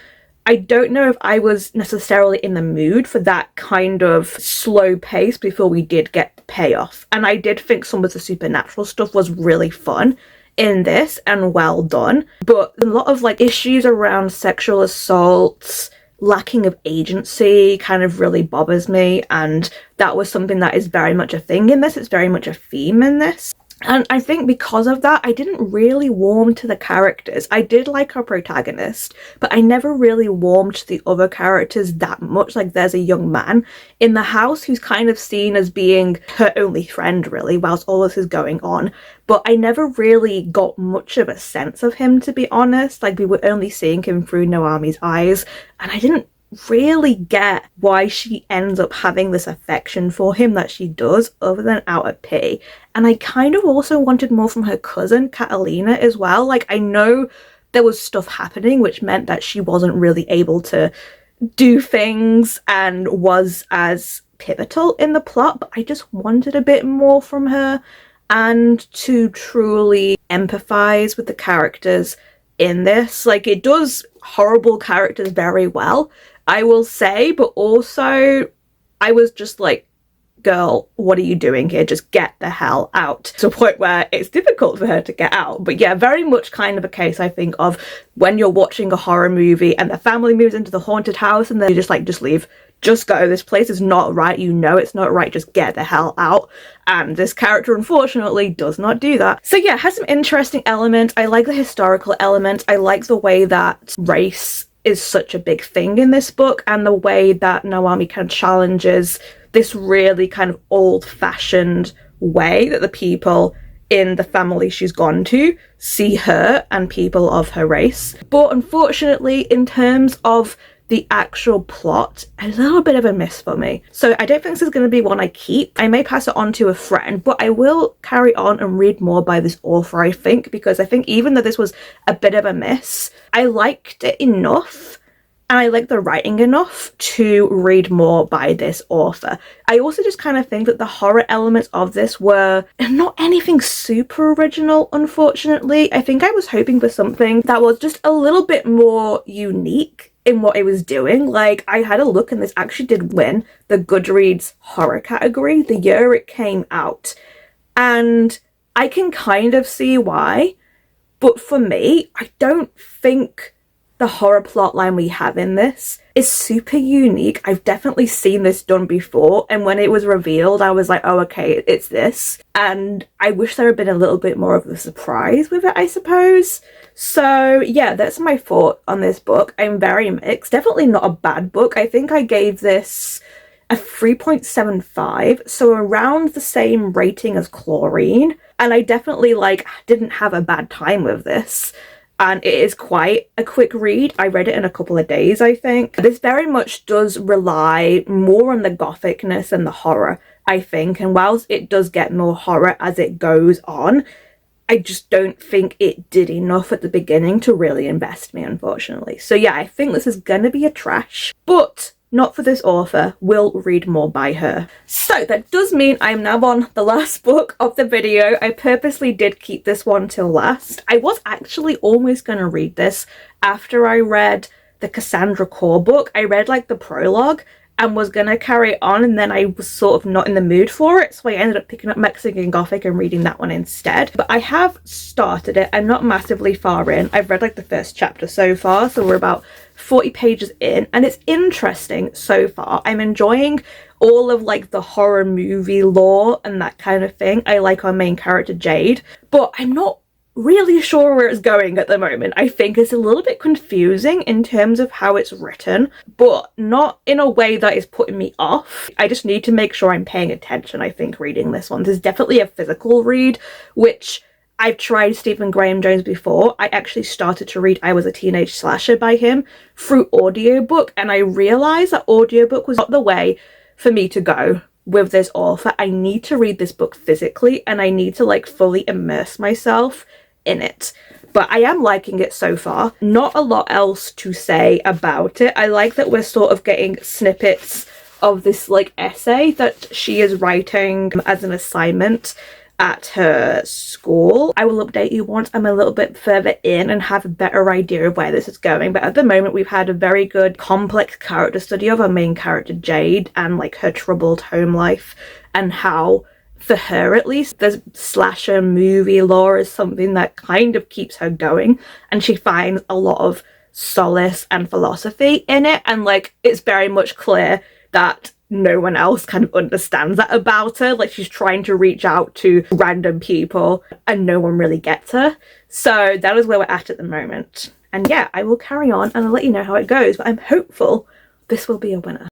I don't know if I was necessarily in the mood for that kind of slow pace before we did get the payoff. And I did think some of the supernatural stuff was really fun in this and well done, but a lot of like issues around sexual assaults, lacking of agency kind of really bothers me, and that was something that is very much a thing in this. It's very much a theme in this. And I think because of that, I didn't really warm to the characters. I did like our protagonist, but I never really warmed to the other characters that much. Like, there's a young man in the house who's kind of seen as being her only friend, really, whilst all this is going on. But I never really got much of a sense of him, to be honest. Like, we were only seeing him through Naomi's eyes, and I didn't really get why she ends up having this affection for him that she does, other than out of pity. And I kind of also wanted more from her cousin Catalina as well. Like, I know there was stuff happening which meant that she wasn't really able to do things and was as pivotal in the plot, but I just wanted a bit more from her and to truly empathize with the characters in this. Like, it does horrible characters very well, I will say, but also I was just like, girl, what are you doing here? Just get the hell out. To a point where it's difficult for her to get out. But yeah, very much kind of a case, I think, of when you're watching a horror movie and the family moves into the haunted house and then you're just like, just leave. Just go. This place is not right. You know it's not right. Just get the hell out. And this character, unfortunately, does not do that. So yeah, it has some interesting elements. I like the historical elements. I like the way that race is such a big thing in this book, and the way that Naomi kind of challenges this really kind of old-fashioned way that the people in the family she's gone to see her and people of her race. But unfortunately, in terms of the actual plot, a little bit of a miss for me. So I don't think this is going to be one I keep. I may pass it on to a friend, but I will carry on and read more by this author, I think, because I think even though this was a bit of a miss, I liked it enough and I like the writing enough to read more by this author. I also just kind of think that the horror elements of this were not anything super original, unfortunately. I think I was hoping for something that was just a little bit more unique in what it was doing. Like, I had a look and this actually did win the Goodreads horror category the year it came out. And I can kind of see why, but for me, I don't think the horror plotline we have in this is super unique. I've definitely seen this done before, and when it was revealed, I was like, oh, okay, it's this. And I wish there had been a little bit more of a surprise with it, I suppose. So yeah, that's my thought on this book. I'm very mixed. Definitely not a bad book. I think I gave this a 3.75, so around the same rating as Chlorine. And I definitely didn't have a bad time with this. And it is quite a quick read. I read it in a couple of days, I think. This very much does rely more on the gothicness and the horror, I think. And whilst it does get more horror as it goes on, I just don't think it did enough at the beginning to really invest me, unfortunately. So yeah, I think this is gonna be a trash, but not for this author. Will read more by her. So that does mean I'm now on the last book of the video. I purposely did keep this one till last. I was actually almost going to read this after I read the Cassandra Core book. I read the prologue and was going to carry on, and then I was sort of not in the mood for it, so I ended up picking up Mexican Gothic and reading that one instead. But I have started it. I'm not massively far in. I've read the first chapter so far, so we're about 40 pages in, and it's interesting so far. I'm enjoying all of the horror movie lore and that kind of thing. I like our main character Jade, but I'm not really sure where it's going at the moment. I think it's a little bit confusing in terms of how it's written, but not in a way that is putting me off. I just need to make sure I'm paying attention, I think, reading this one. There's definitely a physical read, which I've tried Stephen Graham Jones before. I actually started to read I Was a Teenage Slasher by him through audiobook, and I realised that audiobook was not the way for me to go with this author. I need to read this book physically, and I need to fully immerse myself in it. But I am liking it so far. Not a lot else to say about it. I like that we're sort of getting snippets of this essay that she is writing as an assignment at her school. I will update you once I'm a little bit further in and have a better idea of where this is going, but at the moment we've had a very good complex character study of our main character Jade and her troubled home life, and how, for her at least, the slasher movie lore is something that kind of keeps her going, and she finds a lot of solace and philosophy in it, and it's very much clear that no one else kind of understands that about her. She's trying to reach out to random people and no one really gets her. So that is where we're at the moment. And yeah, I will carry on and I'll let you know how it goes, but I'm hopeful this will be a winner.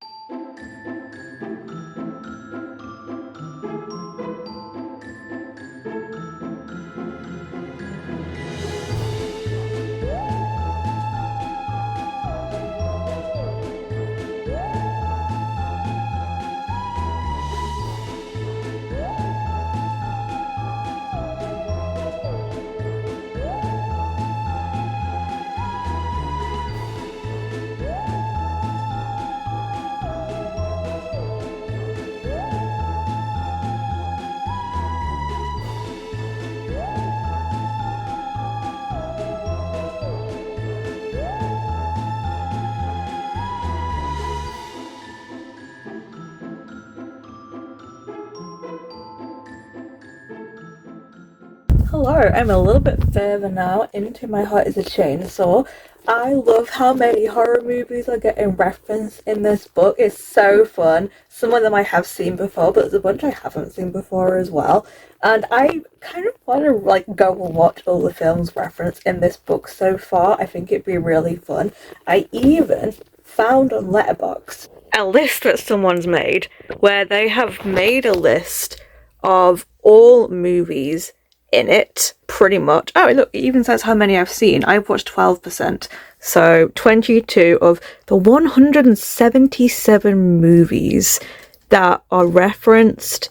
Hello, I'm a little bit further now into My Heart is a Chainsaw. I love how many horror movies are getting referenced in this book. It's so fun. Some of them I have seen before, but there's a bunch I haven't seen before as well. And I kind of want to go and watch all the films referenced in this book so far. I think it'd be really fun. I even found on Letterboxd a list that someone's made where they have made a list of all movies in it, pretty much. Oh, look, it even says how many I've seen. I've watched 12%. So 22 of the 177 movies that are referenced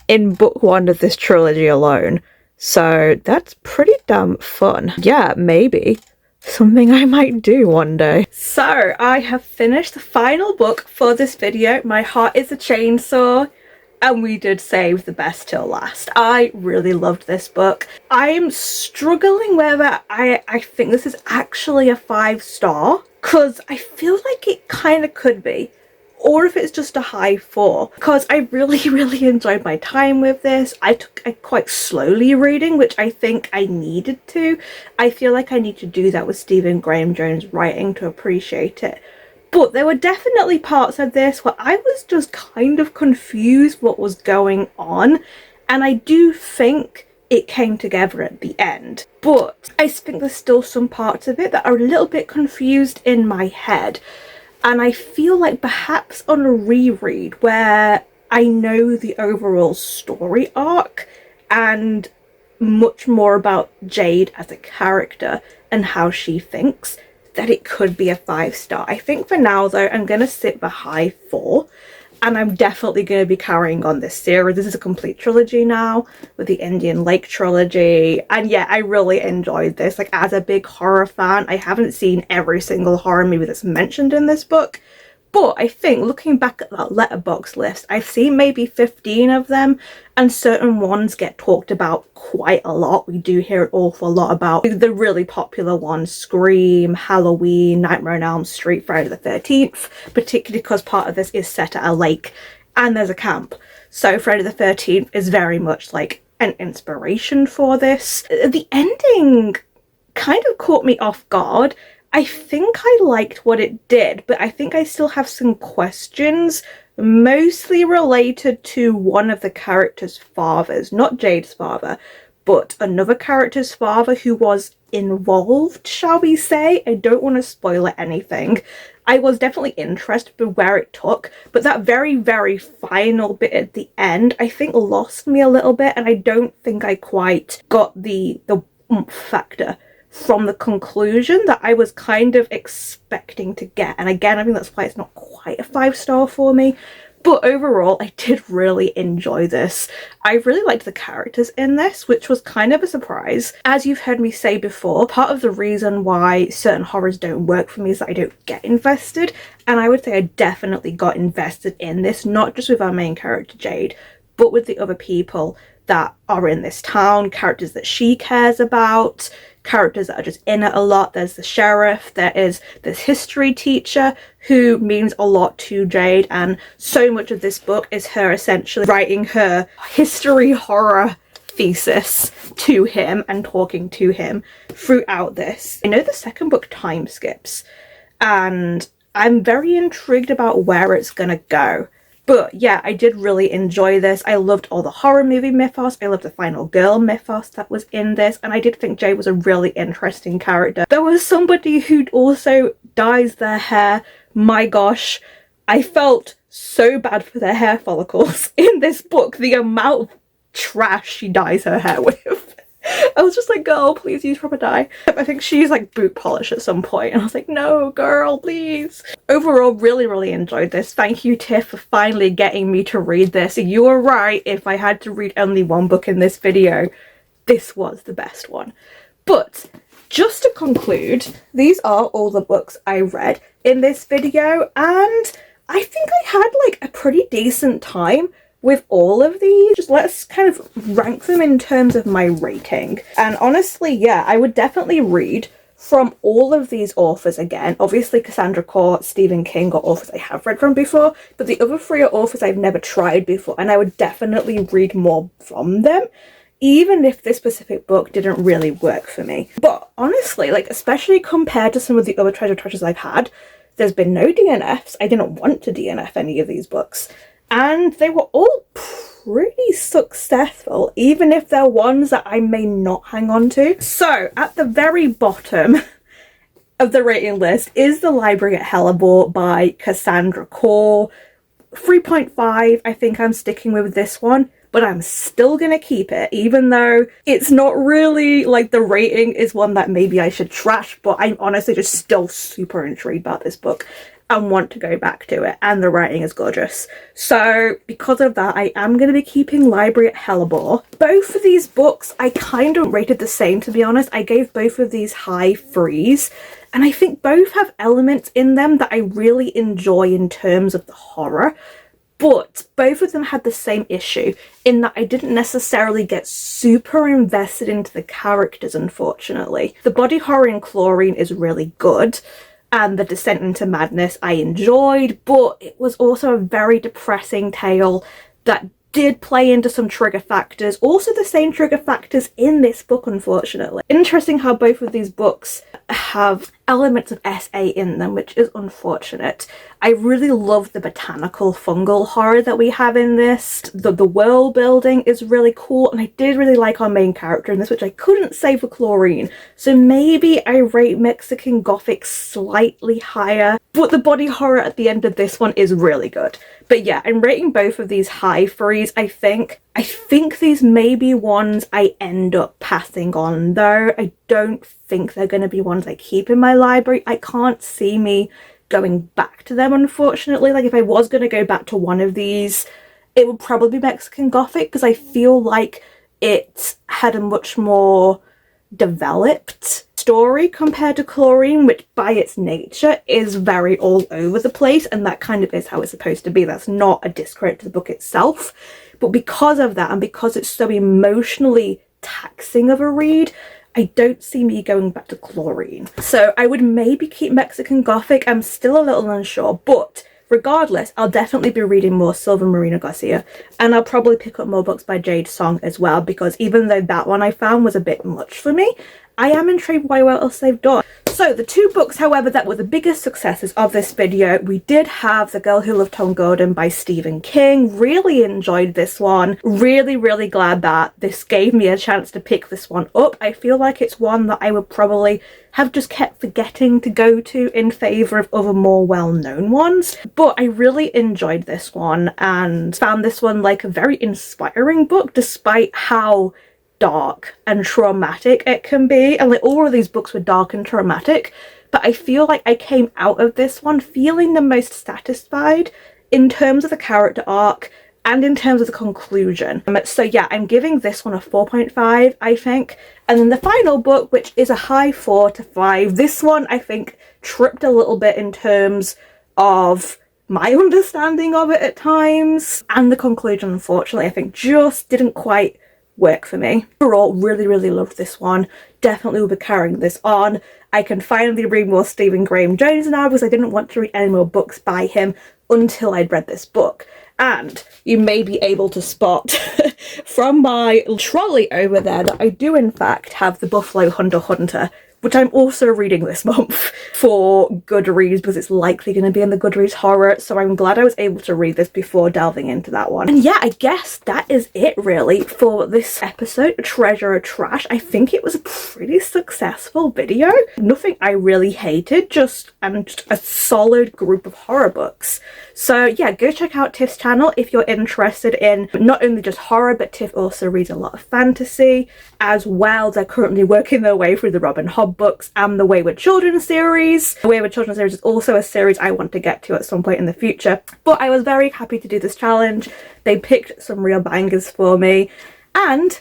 in book one of this trilogy alone. So that's pretty damn fun. Yeah, maybe something I might do one day. So I have finished the final book for this video. My Heart is a Chainsaw. And we did save the best till last. I really loved this book. I'm struggling whether I think this is actually a 5-star, because I feel like it kind of could be, or if it's just a high 4, because I really enjoyed my time with this. I took a quite slowly reading, which I think I needed to. I feel like I need to do that with Stephen Graham Jones' writing to appreciate it. But there were definitely parts of this where I was just kind of confused what was going on, and I do think it came together at the end. But I think there's still some parts of it that are a little bit confused in my head, and I feel like perhaps on a reread where I know the overall story arc and much more about Jade as a character and how she thinks, that it could be a 5-star. I think for now though, I'm gonna sit the high 4, and I'm definitely going to be carrying on this series. This is a complete trilogy now with the Indian Lake trilogy, and yeah, I really enjoyed this. Like, as a big horror fan, I haven't seen every single horror movie that's mentioned in this book, but I think looking back at that letterbox list, I've seen maybe 15 of them, and certain ones get talked about quite a lot. We do hear an awful lot about the really popular ones: Scream, Halloween, Nightmare on Elm Street, Friday the 13th, particularly because part of this is set at a lake and there's a camp. So Friday the 13th is very much like an inspiration for this. The ending kind of caught me off guard. I think I liked what it did, but I think I still have some questions, mostly related to one of the characters' fathers, not Jade's father, but another character's father who was involved, shall we say. I don't want to spoil anything. I was definitely interested in where it took, but that very final bit at the end, I think lost me a little bit, and I don't think I quite got the oomph factor from the conclusion that I was kind of expecting to get. And again, I think that's why it's not quite a 5-star for me. But overall, I did really enjoy this. I really liked the characters in this, which was kind of a surprise. As you've heard me say before, part of the reason why certain horrors don't work for me is that I don't get invested. And I would say I definitely got invested in this, not just with our main character Jade, but with the other people that are in this town, characters that she cares about, characters that are just in it a lot. There's the sheriff, there is this history teacher who means a lot to Jade, and so much of this book is her essentially writing her history horror thesis to him and talking to him throughout this. I know the second book time skips, and I'm very intrigued about where it's gonna go. But yeah, I did really enjoy this. I loved all the horror movie mythos. I loved the final girl mythos that was in this. And I did think Jade was a really interesting character. There was somebody who also dyes their hair. My gosh, I felt so bad for their hair follicles in this book. The amount of trash she dyes her hair with. I was just like, girl, please use proper dye. I think she used like boot polish at some point, and I was like, no, girl, please. Overall, really enjoyed this. Thank you, Tiff, for finally getting me to read this. You were right. If I had to read only one book in this video, this was the best one. But just to conclude, these are all the books I read in this video, and I think I had like a pretty decent time with all of these. Just let's kind of rank them in terms of my rating. And honestly, yeah, I would definitely read from all of these authors again. Obviously Cassandra Clare, Stephen King are authors I have read from before, but the other three are authors I've never tried before, and I would definitely read more from them. even if this specific book didn't really work for me. But honestly, like, especially compared to some of the other treasures I've had, there's been no DNFs. I didn't want to DNF any of these books. And they were all pretty successful, even if they're ones that I may not hang on to. So, at the very bottom of the rating list is The Library at Hellebore by Cassandra Core. 3.5, I think I'm sticking with this one, but I'm still gonna keep it, even though it's not really, like, the rating is one that maybe I should trash, but I'm honestly just still super intrigued about this book and want to go back to it, and the writing is gorgeous. So because of that, I am going to be keeping Library at Hellebore. Both of these books I kind of rated the same, to be honest. I gave both of these high 3s, and I think both have elements in them that I really enjoy in terms of the horror. But both of them had the same issue in that I didn't necessarily get super invested into the characters, unfortunately. The body horror in Chlorine is really good, and The Descent into Madness I enjoyed, but it was also a very depressing tale that did play into some trigger factors. Also the same trigger factors in this book, unfortunately. Interesting how both of these books have elements of SA in them, which is unfortunate. I really love the botanical fungal horror that we have in this. The world building is really cool, and I did really like our main character in this, which I couldn't say for Chlorine. So maybe I rate Mexican Gothic slightly higher, but the body horror at the end of this one is really good. But yeah, I'm rating both of these high 3s, I think. I think these may be ones I end up passing on, though. I don't think they're going to be ones I keep in my library. I can't see me going back to them, unfortunately. Like, if I was going to go back to one of these, it would probably be Mexican Gothic, because I feel like it had a much more developed story compared to Chlorine, which by its nature is very all over the place, and that kind of is how it's supposed to be. That's not a discredit to the book itself, but because of that, and because it's so emotionally taxing of a read, I don't see me going back to Chlorine. So I would maybe keep Mexican Gothic. I'm still a little unsure, but regardless, I'll definitely be reading more Silver moreno-garcia, and I'll probably pick up more books by Jade Song as well, because even though that one I found was a bit much for me, I am intrigued by what else they've done. So the two books, however, that were the biggest successes of this video, we did have The Girl Who Loved Tom Gordon by Stephen King. Really enjoyed this one. Really, really glad that this gave me a chance to pick this one up. I feel like it's one that I would probably have just kept forgetting to go to in favour of other more well-known ones. But I really enjoyed this one and found this one like a very inspiring book, despite how dark and traumatic it can be. And like, all of these books were dark and traumatic, but I feel like I came out of this one feeling the most satisfied in terms of the character arc and in terms of the conclusion. So yeah, I'm giving this one a 4.5, I think. And then the final book, which is a high 4 to 5, this one I think tripped a little bit in terms of my understanding of it at times, and the conclusion, unfortunately, I think just didn't quite work for me. Overall, really, really loved this one. Definitely will be carrying this on. I can finally read more Stephen Graham Jones now, because I didn't want to read any more books by him until I'd read this book. And you may be able to spot from my trolley over there that I do in fact have the Buffalo Hunter, which I'm also reading this month for Goodreads, because it's likely going to be in the Goodreads horror, so I'm glad I was able to read this before delving into that one. And yeah, I guess that is it really for this episode, Treasure or Trash. I think it was a pretty successful video. Nothing I really hated, just a solid group of horror books. So yeah, go check out Tiff's channel if you're interested in not only just horror, but Tiff also reads a lot of fantasy as well. They're currently working their way through the Robin Hobb books and the Wayward Children series. The Wayward Children series is also a series I want to get to at some point in the future, but I was very happy to do this challenge. They picked some real bangers for me, and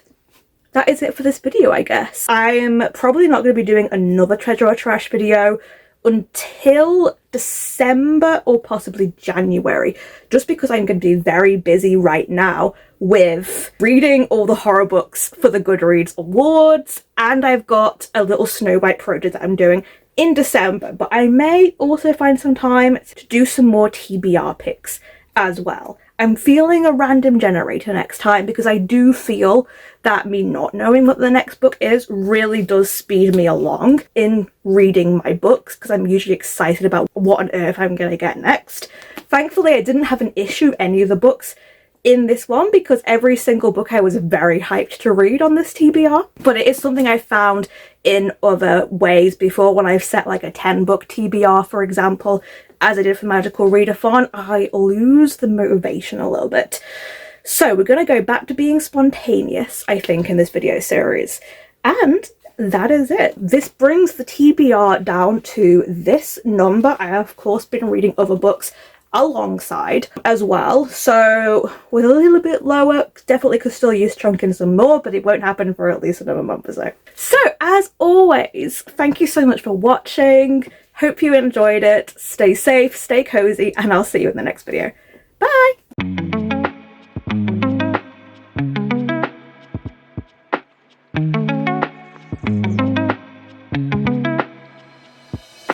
that is it for this video, I guess. I'm probably not going to be doing another Treasure or Trash video until December or possibly January, just because I'm going to be very busy right now with reading all the horror books for the Goodreads Awards, and I've got a little Snow White project that I'm doing in December, but I may also find some time to do some more TBR picks as well. I'm feeling a random generator next time because I do feel that me not knowing what the next book is really does speed me along in reading my books, because I'm usually excited about what on earth I'm going to get next. Thankfully, I didn't have an issue with any of the books in this one because every single book I was very hyped to read on this TBR. But it is something I found in other ways before, when I've set like a 10-book TBR, for example, as I did for Magical Readathon, I lose the motivation a little bit. So we're going to go back to being spontaneous, I think, in this video series. And that is it. This brings the TBR down to this number. I have, of course, been reading other books alongside as well, so with a little bit lower, definitely could still use chunking some more, but it won't happen for at least another month or so. So as always, thank you so much for watching. Hope you enjoyed it. Stay safe, stay cozy, and I'll see you in the next video. Bye.